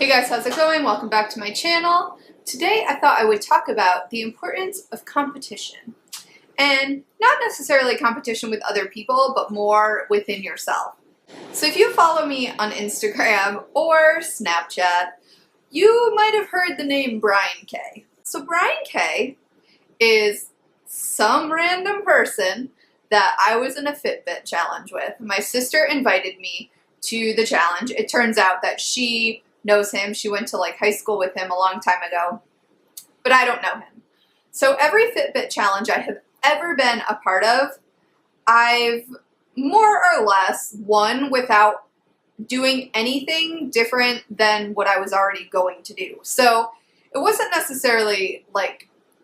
Hey guys, how's it going? Welcome back to my channel. Today I thought I would talk about the importance of competition. And not necessarily competition with other people, but more within yourself. So if you follow me on Instagram or Snapchat, you might have heard the name Brian K. So Brian K is some random person that I was in a Fitbit challenge with. My sister invited me to the challenge. It turns out that she knows him. She went to high school with him a long time ago, but I don't know him. So every Fitbit challenge I have ever been a part of, I've more or less won without doing anything different than what I was already going to do. So it wasn't necessarily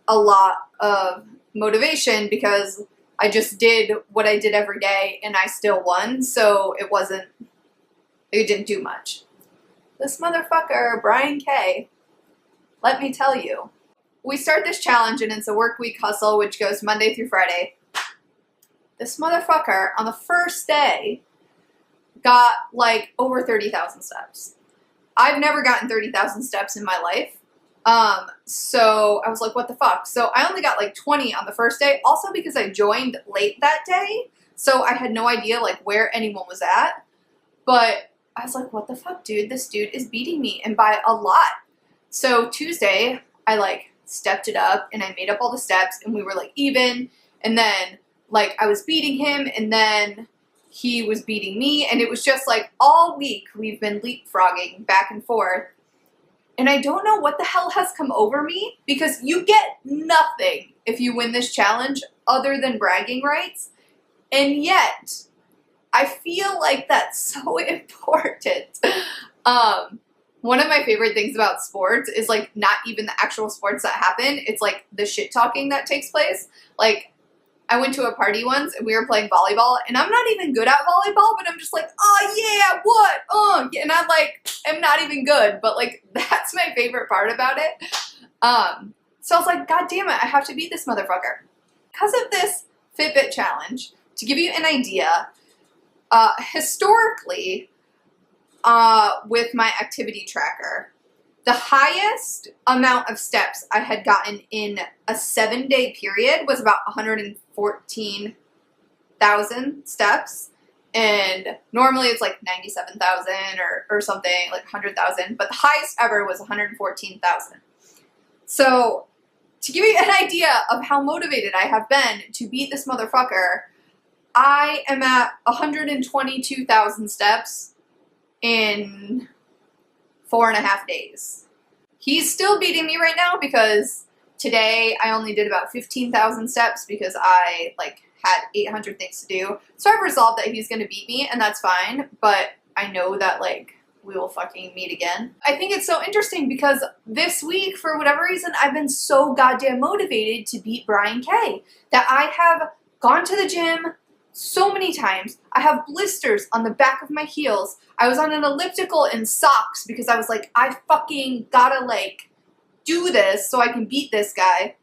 a lot of motivation because I just did what I did every day and I still won. So it didn't do much. This motherfucker, Brian K., let me tell you. We start this challenge and it's a work week hustle, which goes Monday through Friday. This motherfucker, on the first day, got over 30,000 steps. I've never gotten 30,000 steps in my life. So I was like, what the fuck? So I only got 20 on the first day, also because I joined late that day. So I had no idea where anyone was at. But I was like, what the fuck, dude? This dude is beating me, and by a lot. So Tuesday, I stepped it up, and I made up all the steps, and we were even, and then I was beating him, and then he was beating me, and it was just all week we've been leapfrogging back and forth, and I don't know what the hell has come over me, because you get nothing if you win this challenge other than bragging rights, and yet I feel that's so important. One of my favorite things about sports is not even the actual sports that happen. It's the shit talking that takes place. I went to a party once and we were playing volleyball, and I'm not even good at volleyball, but I'm just oh yeah, what? Oh, yeah. And I'm not even good, but that's my favorite part about it. So I was God damn it, I have to beat this motherfucker. Because of this Fitbit challenge, to give you an idea, historically, with my activity tracker, the highest amount of steps I had gotten in a 7-day period was about 114,000 steps. And normally it's 97,000 or something, 100,000. But the highest ever was 114,000. So to give you an idea of how motivated I have been to beat this motherfucker, I am at 122,000 steps in 4.5 days. He's still beating me right now because today I only did about 15,000 steps because I had 800 things to do. So I've resolved that he's going to beat me, and that's fine, but I know that we will fucking meet again. I think it's so interesting because this week, for whatever reason, I've been so goddamn motivated to beat Brian K. that I have gone to the gym so many times. I have blisters on the back of my heels. I was on an elliptical in socks because I was I fucking gotta do this so I can beat this guy.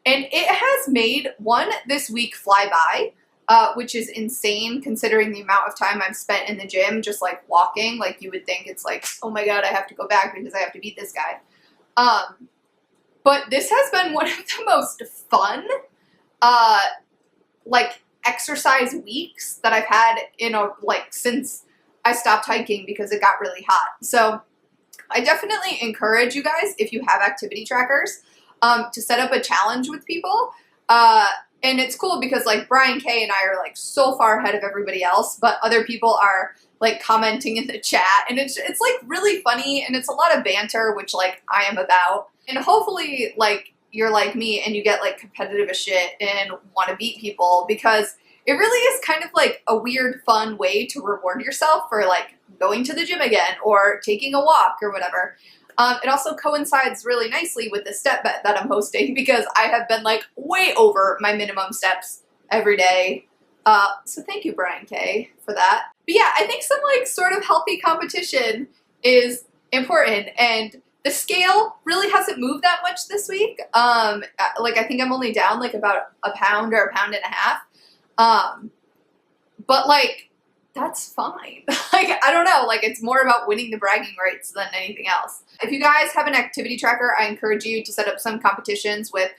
And it has made this week fly by, which is insane considering the amount of time I've spent in the gym just walking. You would think it's oh my god, I have to go back because I have to beat this guy. But this has been one of the most fun, exercise weeks that I've had in since I stopped hiking because it got really hot. So I definitely encourage you guys, if you have activity trackers, to set up a challenge with people. And it's cool because Brian K and I are so far ahead of everybody else, but other people are commenting in the chat, and it's really funny, and it's a lot of banter, which I am about. And hopefully you're like me and you get competitive as shit and want to beat people, because it really is kind of a weird, fun way to reward yourself for going to the gym again or taking a walk or whatever. It also coincides really nicely with the step bet that I'm hosting because I have been way over my minimum steps every day. So thank you, Brian K, for that. But yeah, I think some sort of healthy competition is important, and the scale really hasn't moved that much this week. I think I'm only down about a pound or a pound and a half. But that's fine. Like, I don't know, like, it's more about winning the bragging rights than anything else. If you guys have an activity tracker, I encourage you to set up some competitions with,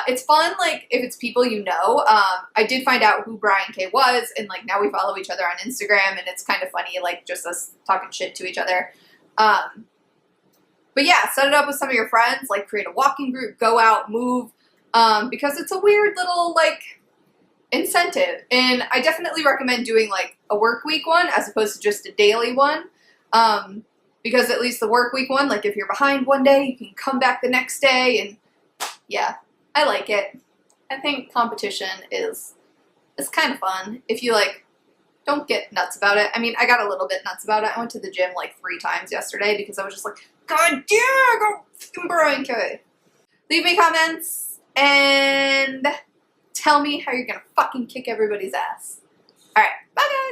it's fun, like, if it's people you know. I did find out who Brian K was, and, like, now we follow each other on Instagram, and it's kind of funny, like, just us talking shit to each other. But yeah, set it up with some of your friends, like, create a walking group, go out, move, because it's a weird little, like, incentive. And I definitely recommend doing like a work week one as opposed to just a daily one, because at least the work week one, like if you're behind one day, you can come back the next day, and yeah, I like it. I think competition is kind of fun if you like don't get nuts about it. I mean, I got a little bit nuts about it. I went to the gym like 3 times yesterday because I was just like, God damn, go fucking Brian K. Leave me comments and tell me how you're gonna fucking kick everybody's ass. Alright, bye guys!